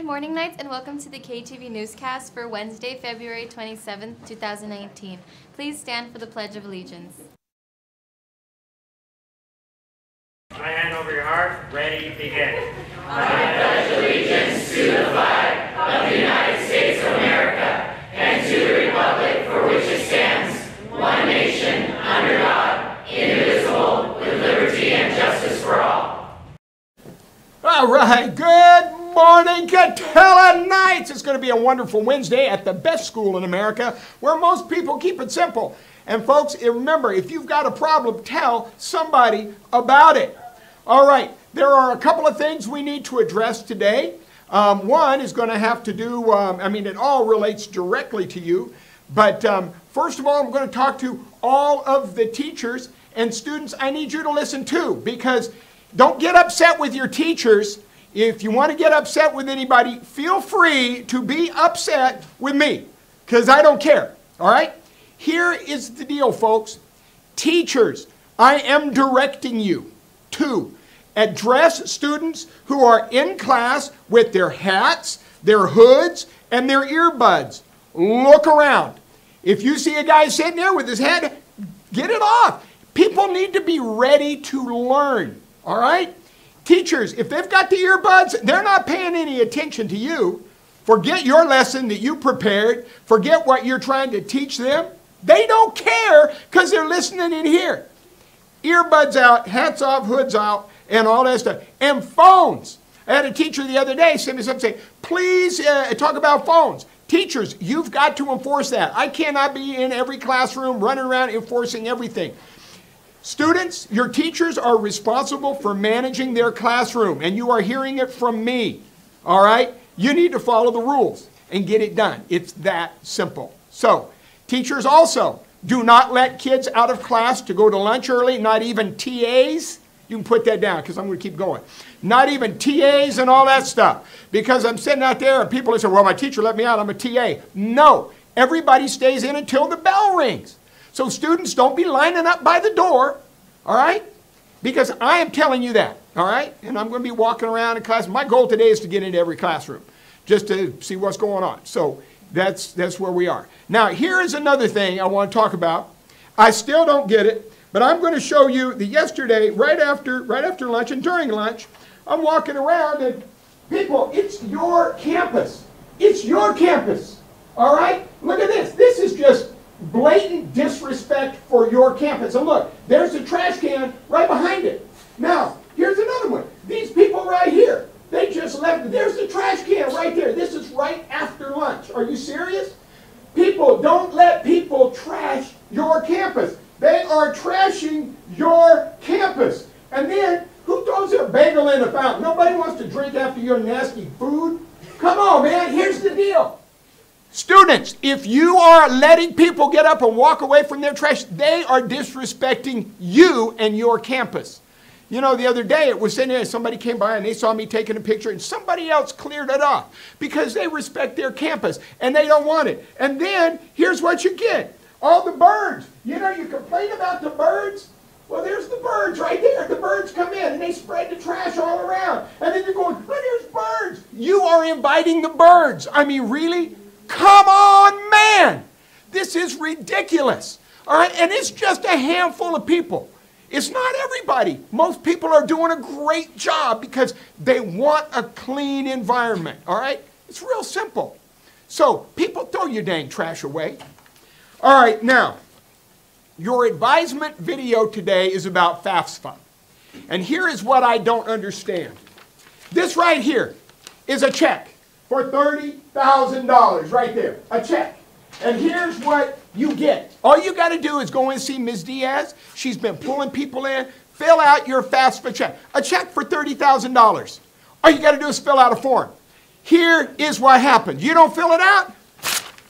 Good morning, Knights, and welcome to the KTV newscast for Wednesday, February 27th, 2019. Please stand for the Pledge of Allegiance. Right hand over your heart, ready, begin. I pledge allegiance to the flag of the United States of America and to the republic for which it stands, one nation, under God, indivisible, with liberty and justice for all. All right, good morning, Catella Knights. It's going to be a wonderful Wednesday at the best school in America where most people keep it simple. And folks, remember, if you've got a problem, tell somebody about it. All right, there are a couple of things we need to address today. One is going to have to do, it all relates directly to you. But first of all, I'm going to talk to all of the teachers and students I need you to listen to, because don't get upset with your teachers. If you want to get upset with anybody, feel free to be upset with me, because I don't care, all right? Here is the deal, folks. Teachers, I am directing you to address students who are in class with their hats, their hoods, and their earbuds. Look around. If you see a guy sitting there with his head, get it off. People need to be ready to learn, all right? Teachers, if they've got the earbuds, they're not paying any attention to you. Forget your lesson that you prepared. Forget what you're trying to teach them. They don't care because they're listening in here. Earbuds out, hats off, hoods out, and all that stuff. And phones. I had a teacher the other day send me something saying, please talk about phones. Teachers, you've got to enforce that. I cannot be in every classroom running around enforcing everything. Students, your teachers are responsible for managing their classroom, and you are hearing it from me, all right? You need to follow the rules and get it done. It's that simple. So, teachers also, do not let kids out of class to go to lunch early, not even TAs. You can put that down because I'm going to keep going. Not even TAs and all that stuff. Because I'm sitting out there and people say, well, my teacher let me out, I'm a TA. No, everybody stays in until the bell rings. So students, don't be lining up by the door, all right? Because I am telling you that, all right? And I'm going to be walking around in class. My goal today is to get into every classroom just to see what's going on. So that's where we are. Now, here is another thing I want to talk about. I still don't get it, but I'm going to show you the yesterday, right after lunch and during lunch, I'm walking around and people, it's your campus. It's your campus, all right? Look at this. This is just blatant disrespect for your campus. And look, there's the trash can right behind it. Now, here's another one. These people right here, they just left. There's the trash can right there. This is right after lunch. Are you serious? People, don't let people trash your campus. They are trashing your campus. And then, who throws their bagel in the fountain? Nobody wants to drink after your nasty food. Come on, man. Here's the deal. Students, if you are letting people get up and walk away from their trash, they are disrespecting you and your campus. You know, the other day it was sitting there, somebody came by and they saw me taking a picture and somebody else cleared it off because they respect their campus and they don't want it. And then, here's what you get. All the birds. You know, you complain about the birds. Well, there's the birds right there. The birds come in and they spread the trash all around. And then you're going, oh, there's birds. You are inviting the birds. I mean, really? Come on, man. This is ridiculous. All right, and it's just a handful of people. It's not everybody. Most people are doing a great job because they want a clean environment. All right, it's real simple. So people, throw your dang trash away. All right, now, your advisement video today is about FAFSA. And here is what I don't understand. This right here is a check for $30,000 right there, a check. And here's what you get. All you got to do is go and see Ms. Diaz. She's been pulling people in. Fill out your FAFSA check. A check for $30,000. All you got to do is fill out a form. Here is what happens. You don't fill it out?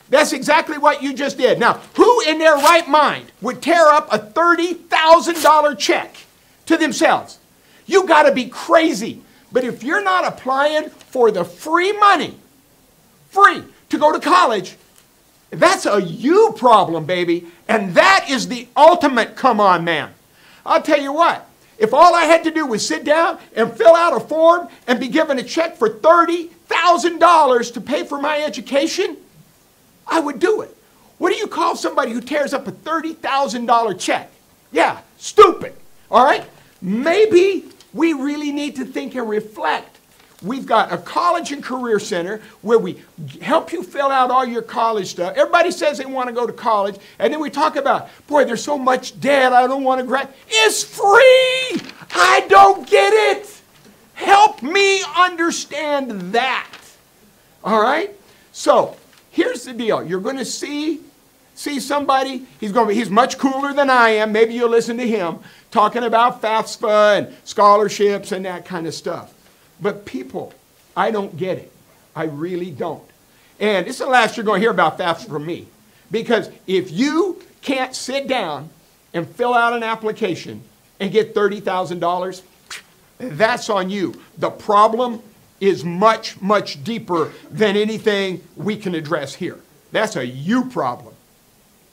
That's exactly what you just did. Now, who in their right mind would tear up a $30,000 check to themselves? You got to be crazy. But if you're not applying for the free money, free to go to college, that's a you problem, baby. And that is the ultimate come on, man. I'll tell you what, if all I had to do was sit down and fill out a form and be given a check for $30,000, $30,000 to pay for my education, I would do it. What do you call somebody who tears up a $30,000 check? Yeah, stupid. All right? Maybe we really need to think and reflect. We've got a college and career center where we help you fill out all your college stuff. Everybody says they want to go to college, and then we talk about, boy, there's so much debt, I don't want to grad. It's free! I don't get it! Help me understand that. All right? So, here's the deal. You're going to see somebody, he's much cooler than I am, maybe you'll listen to him, talking about FAFSA and scholarships and that kind of stuff. But people, I don't get it. I really don't. And this is the last you're going to hear about FAFSA from me. Because if you can't sit down and fill out an application and get $30,000, that's on you. The problem is much, much deeper than anything we can address here. That's a you problem.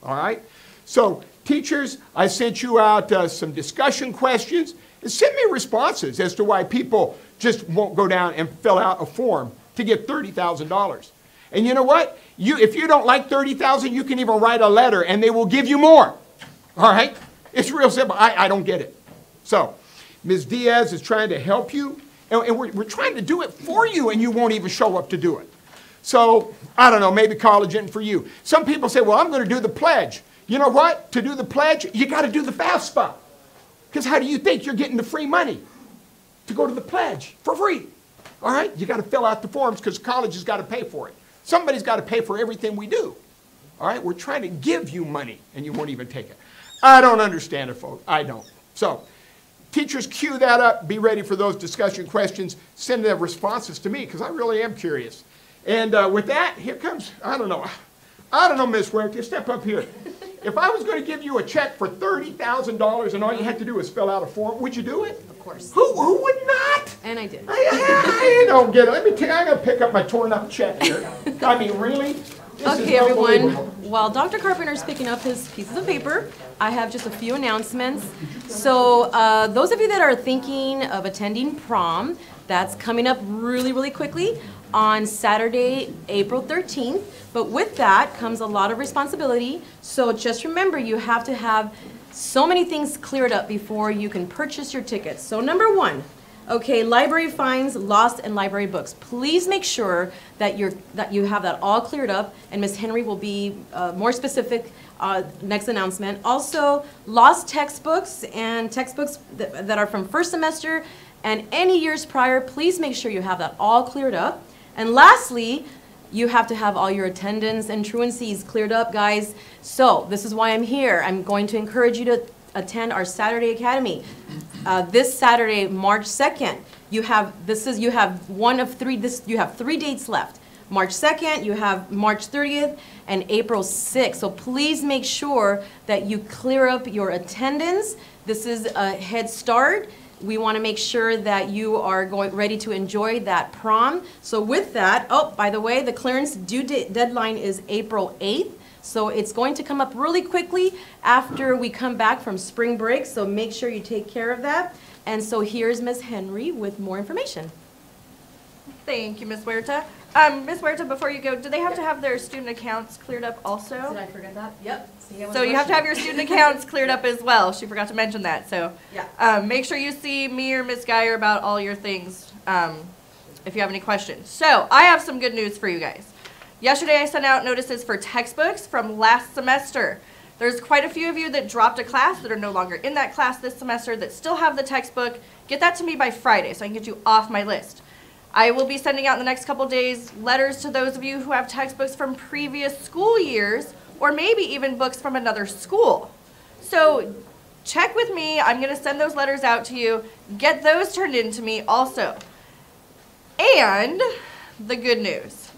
All right? So, teachers, I sent you out some discussion questions. And send me responses as to why people just won't go down and fill out a form to get $30,000. And you know what? If you don't like $30,000, you can even write a letter and they will give you more. All right? It's real simple. I don't get it. So, Ms. Diaz is trying to help you, and we're trying to do it for you, and you won't even show up to do it. So, I don't know, maybe college isn't for you. Some people say, well, I'm going to do the pledge. You know what? To do the pledge, you got to do the FAFSA. Because how do you think you're getting the free money to go to the pledge for free? All right? You got to fill out the forms because college has got to pay for it. Somebody's got to pay for everything we do. All right? We're trying to give you money, and you won't even take it. I don't understand it, folks. I don't. So, teachers, cue that up. Be ready for those discussion questions. Send their responses to me because I really am curious. And with that, here comes, I don't know, Miss Huerta, step up here. If I was going to give you a check for $30,000 and all you had to do is fill out a form, would you do it? Of course. Who would not? And I did. I don't get it. Let me tell you, I'm going to pick up my torn up check here. I mean, really? Okay, everyone. While Dr. Carpenter's picking up his pieces of paper, I have just a few announcements. So those of you that are thinking of attending prom, that's coming up really, really quickly on Saturday, April 13th. But with that comes a lot of responsibility. So just remember, you have to have so many things cleared up before you can purchase your tickets. So number one, okay, library fines, lost and library books. Please make sure that you have that all cleared up, and Ms. Henry will be more specific next announcement. Also, lost textbooks and textbooks that are from first semester and any years prior, please make sure you have that all cleared up. And lastly, you have to have all your attendance and truancies cleared up, guys. So this is why I'm here. I'm going to encourage you to attend our Saturday Academy. This Saturday, March 2nd, you have 3 dates left. March 2nd, you have March 30th, and April 6th. So please make sure that you clear up your attendance. This is a head start. We want to make sure that you are ready to enjoy that prom. So with that, oh, by the way, the clearance due deadline is April 8th. So it's going to come up really quickly after we come back from spring break. So make sure you take care of that. And so here's Ms. Henry with more information. Thank you, Ms. Huerta. Ms. Huerta, before you go, do they have to have their student accounts cleared up also? Did I forget that? Yep. So you have to have your student accounts cleared up as well. She forgot to mention that. So yeah. Make sure you see me or Ms. Geyer about all your things if you have any questions. So I have some good news for you guys. Yesterday I sent out notices for textbooks from last semester. There's quite a few of you that dropped a class that are no longer in that class this semester that still have the textbook. Get that to me by Friday so I can get you off my list. I will be sending out in the next couple days letters to those of you who have textbooks from previous school years or maybe even books from another school. So check with me. I'm going to send those letters out to you. Get those turned in to me also. And the good news.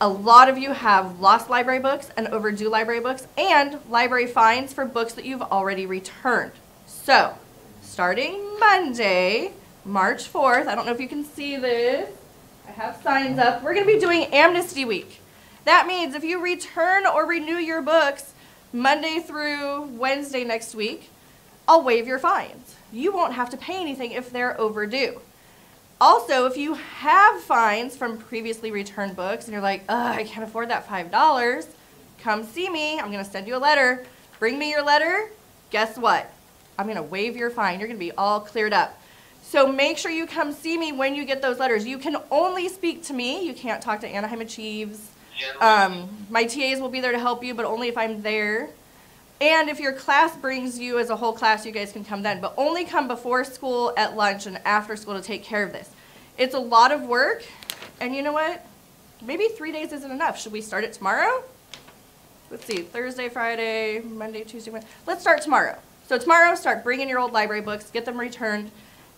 A lot of you have lost library books and overdue library books and library fines for books that you've already returned. So starting Monday, March 4th, I don't know if you can see this, I have signs up, we're going to be doing Amnesty Week. That means if you return or renew your books Monday through Wednesday next week, I'll waive your fines. You won't have to pay anything if they're overdue. Also, if you have fines from previously returned books and you're like, ugh, I can't afford that $5, come see me. I'm going to send you a letter. Bring me your letter. Guess what? I'm going to waive your fine. You're going to be all cleared up. So make sure you come see me when you get those letters. You can only speak to me. You can't talk to Anaheim Achieves. My TAs will be there to help you, but only if I'm there. And if your class brings you as a whole class, you guys can come then. But only come before school, at lunch, and after school to take care of this. It's a lot of work. And you know what? Maybe 3 days isn't enough. Should we start it tomorrow? Let's see. Thursday, Friday, Monday, Tuesday, Wednesday. Let's start tomorrow. So tomorrow, start bringing your old library books, get them returned,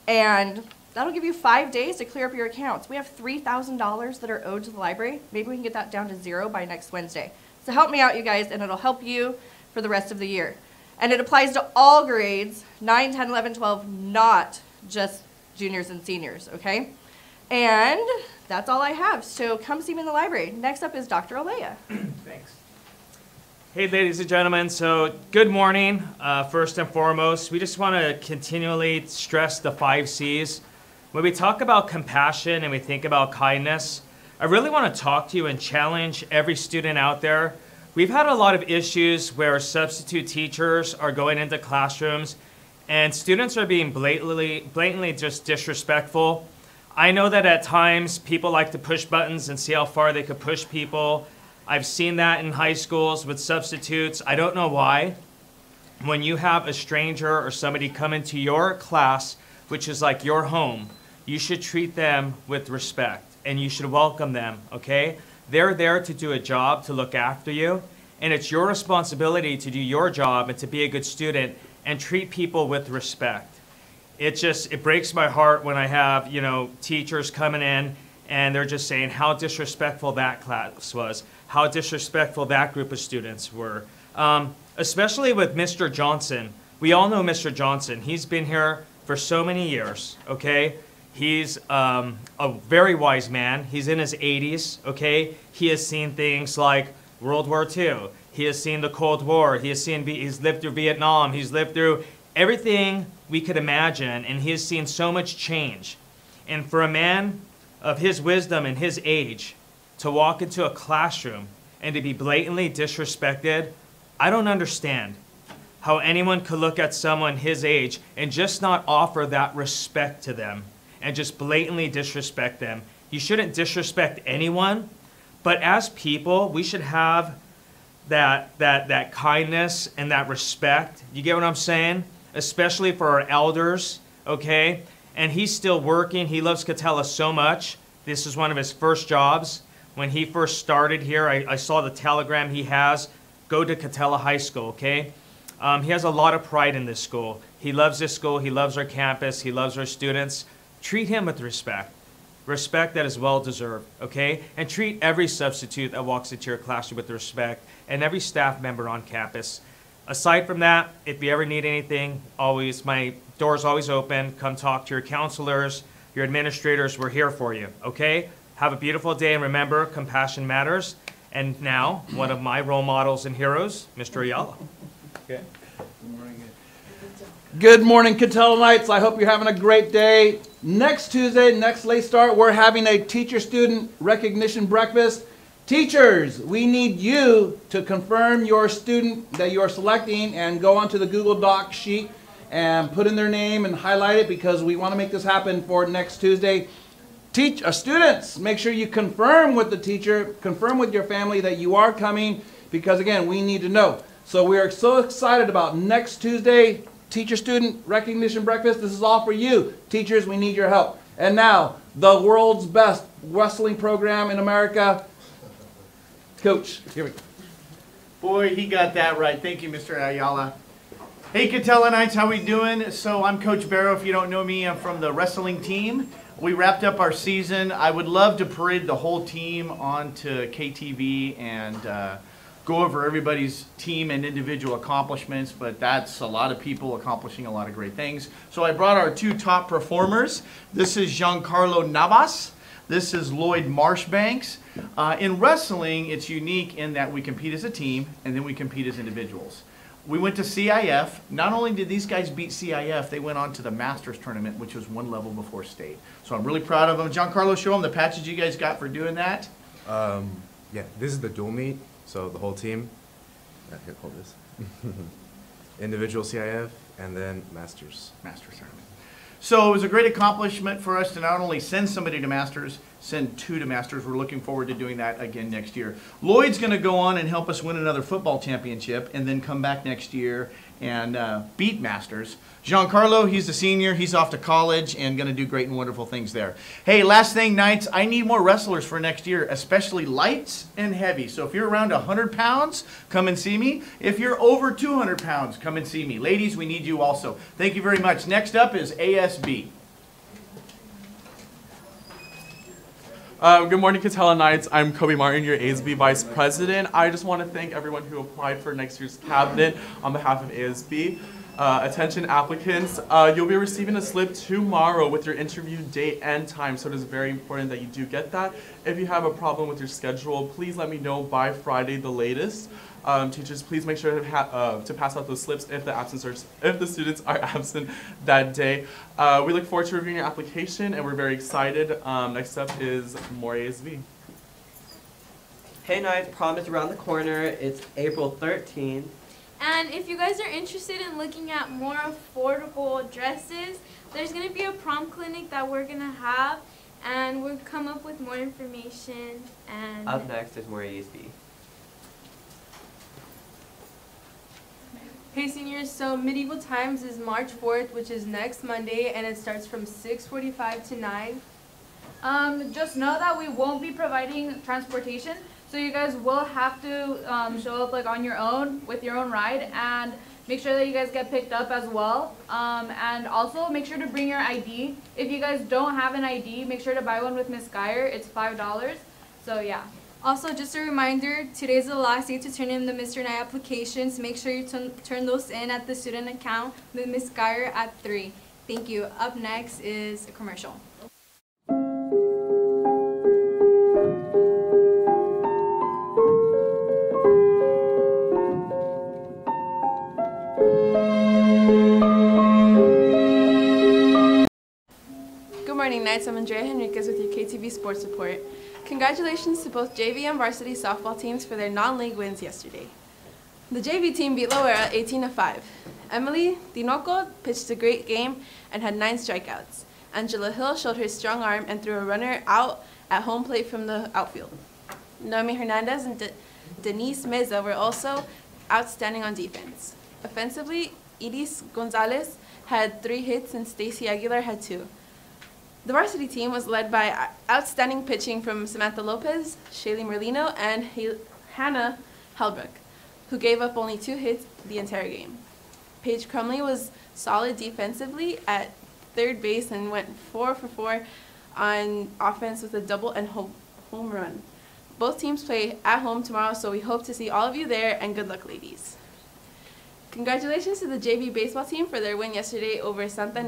and that'll give you 5 days to clear up your accounts. We have $3,000 that are owed to the library. Maybe we can get that down to 0 by next Wednesday. So help me out, you guys, and it'll help you for the rest of the year. And it applies to all grades, 9, 10, 11, 12, not just juniors and seniors, okay? And that's all I have. So come see me in the library. Next up is Dr. Olea. Thanks. Hey, ladies and gentlemen. So, good morning. First and foremost, we just want to continually stress the 5 C's. When we talk about compassion and we think about kindness, I really want to talk to you and challenge every student out there. We've had a lot of issues where substitute teachers are going into classrooms and students are being blatantly just disrespectful. I know that at times people like to push buttons and see how far they could push people. I've seen that in high schools with substitutes. I don't know why. When you have a stranger or somebody come into your class, which is like your home, you should treat them with respect and you should welcome them, okay? They're there to do a job, to look after you, and it's your responsibility to do your job and to be a good student and treat people with respect. It breaks my heart when I have, teachers coming in and they're just saying how disrespectful that class was, how disrespectful that group of students were. Especially with Mr. Johnson. We all know Mr. Johnson. He's been here for so many years, okay? He's a very wise man. He's in his 80s, okay? He has seen things like World War II. He has seen the Cold War. He's lived through Vietnam. He's lived through everything we could imagine, and he has seen so much change. And for a man of his wisdom and his age to walk into a classroom and to be blatantly disrespected, I don't understand how anyone could look at someone his age and just not offer that respect to them and just blatantly disrespect them. You shouldn't disrespect anyone, but as people, we should have that kindness and that respect. You get what I'm saying? Especially for our elders, okay? And he's still working. He loves Katella so much. This is one of his first jobs. When he first started here, I saw the telegram he has. Go to Katella High School, okay? He has a lot of pride in this school. He loves this school. He loves our campus. He loves our students. Treat him with respect. Respect that is well-deserved, okay? And treat every substitute that walks into your classroom with respect and every staff member on campus. Aside from that, if you ever need anything, my door's always open. Come talk to your counselors, your administrators. We're here for you, okay? Have a beautiful day, and remember, compassion matters. And now, one of my role models and heroes, Mr. Ayala. Okay. Good morning, Katella Knights. I hope you're having a great day. Next Tuesday, next late start, we're having a teacher-student recognition breakfast. Teachers, we need you to confirm your student that you're selecting and go onto the Google Doc sheet and put in their name and highlight it because we want to make this happen for next Tuesday. Students, make sure you confirm with the teacher, confirm with your family that you are coming because, again, we need to know. So we are so excited about next Tuesday, teacher-student recognition breakfast. This is all for you. Teachers, we need your help. And now, the world's best wrestling program in America. Coach, here we go. Boy, he got that right. Thank you, Mr. Ayala. Hey, Katella Knights, how we doing? So I'm Coach Barrow. If you don't know me, I'm from the wrestling team. We wrapped up our season. I would love to parade the whole team onto KTV and go over everybody's team and individual accomplishments, but that's a lot of people accomplishing a lot of great things. So I brought our 2 top performers. This is Giancarlo Navas. This is Lloyd Marshbanks. In wrestling, it's unique in that we compete as a team and then we compete as individuals. We went to CIF. Not only did these guys beat CIF, they went on to the Masters tournament, which was one level before state. So I'm really proud of them. Giancarlo, show them the patches you guys got for doing that. Yeah, this is the dual meet, so the whole team. Here, hold this. Individual CIF, and then Masters. Masters tournament. So it was a great accomplishment for us to not only send somebody to Masters, send two to Masters. We're looking forward to doing that again next year. Lloyd's going to go on and help us win another football championship and then come back next year and beat Masters. Giancarlo, he's the senior. He's off to college and going to do great and wonderful things there. Hey, last thing, Knights, I need more wrestlers for next year, especially lights and heavy. So if you're around 100 pounds, come and see me. If you're over 200 pounds, come and see me. Ladies, we need you also. Thank you very much. Next up is ASB. Good morning, Catella Knights. I'm Kobe Martin, your ASB Vice President. I just want to thank everyone who applied for next year's cabinet on behalf of ASB. Attention applicants, you'll be receiving a slip tomorrow with your interview date and time, so it is very important that you do get that. If you have a problem with your schedule, please let me know by Friday the latest. Teachers, please make sure to pass out those slips if the students are absent that day. We look forward to reviewing your application, and we're very excited. Next up is more ASB. Hey Knights, prom is around the corner. It's April 13th. And if you guys are interested in looking at more affordable dresses, there's going to be a prom clinic that we're going to have, and we'll come up with more information. And up next is more ASB. Hey seniors, so Medieval Times is March 4th, which is next Monday, and it starts from 6:45 to 9. Just know that we won't be providing transportation, so you guys will have to show up like on your own with your own ride, and make sure that you guys get picked up as well. And also make sure to bring your ID. If you guys don't have an ID, make sure to buy one with Miss Geyer. It's $5. So yeah. Also, just a reminder, today's the last day to turn in the Mr. Nye applications. Make sure you turn those in at the student account with Ms. Geyer at 3. Thank you. Up next is a commercial. Good morning, Knights. I'm Andrea Henriquez with your KTV Sports Report. Congratulations to both JV and varsity softball teams for their non-league wins yesterday. The JV team beat Loera 18-5. Emily Tinoco pitched a great game and had 9 strikeouts. Angela Hill showed her strong arm and threw a runner out at home plate from the outfield. Noemi Hernandez and Denise Meza were also outstanding on defense. Offensively, Iris Gonzalez had 3 hits and Stacy Aguilar had 2. The varsity team was led by outstanding pitching from Samantha Lopez, Shaylee Merlino, and Hannah Helbrook, who gave up only 2 hits the entire game. Paige Crumley was solid defensively at third base and went 4 for 4 on offense with a double and home run. Both teams play at home tomorrow, so we hope to see all of you there, and good luck, ladies. Congratulations to the JV baseball team for their win yesterday over Santa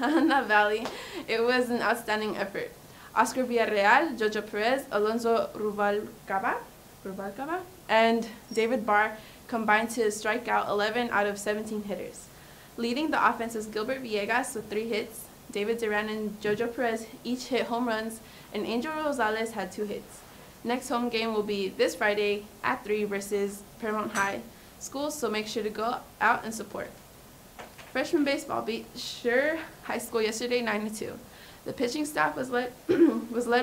Ana Valley. It was an outstanding effort. Oscar Villarreal, Jojo Perez, Alonso Rubalcaba, and David Barr combined to strike out 11 out of 17 hitters. Leading the offense was Gilbert Villegas with 3 hits. David Duran and Jojo Perez each hit home runs, and Angel Rosales had 2 hits. Next home game will be this Friday at 3 versus Paramount High School, so make sure to go out and support. Freshman baseball beat Sure High School yesterday 9-2. The pitching staff was led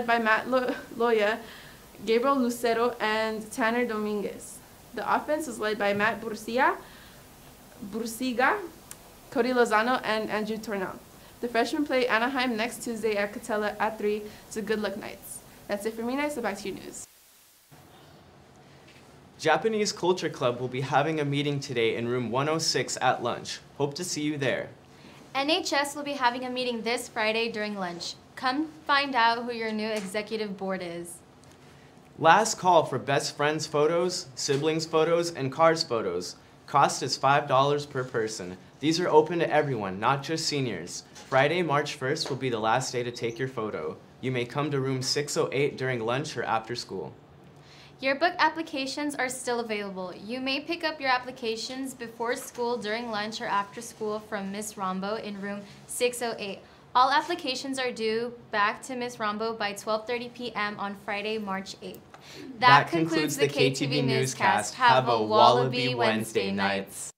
by Matt Loya, Gabriel Lucero, and Tanner Dominguez. The offense was led by Matt Bursiga, Cody Lozano, and Andrew Tornell. The freshmen play Anaheim next Tuesday at Catella at 3, so good luck, Knights. That's it for me, Knights, so back to your news. Japanese Culture Club will be having a meeting today in room 106 at lunch. Hope to see you there. NHS will be having a meeting this Friday during lunch. Come find out who your new executive board is. Last call for best friends photos, siblings photos, and cars photos. Cost is $5 per person. These are open to everyone, not just seniors. Friday, March 1st will be the last day to take your photo. You may come to room 608 during lunch or after school. Yearbook applications are still available. You may pick up your applications before school, during lunch, or after school from Ms. Rombo in room 608. All applications are due back to Ms. Rombo by 12:30 p.m. on Friday, March 8th. That concludes the KTV newscast. Have a Wallaby Wednesday nights.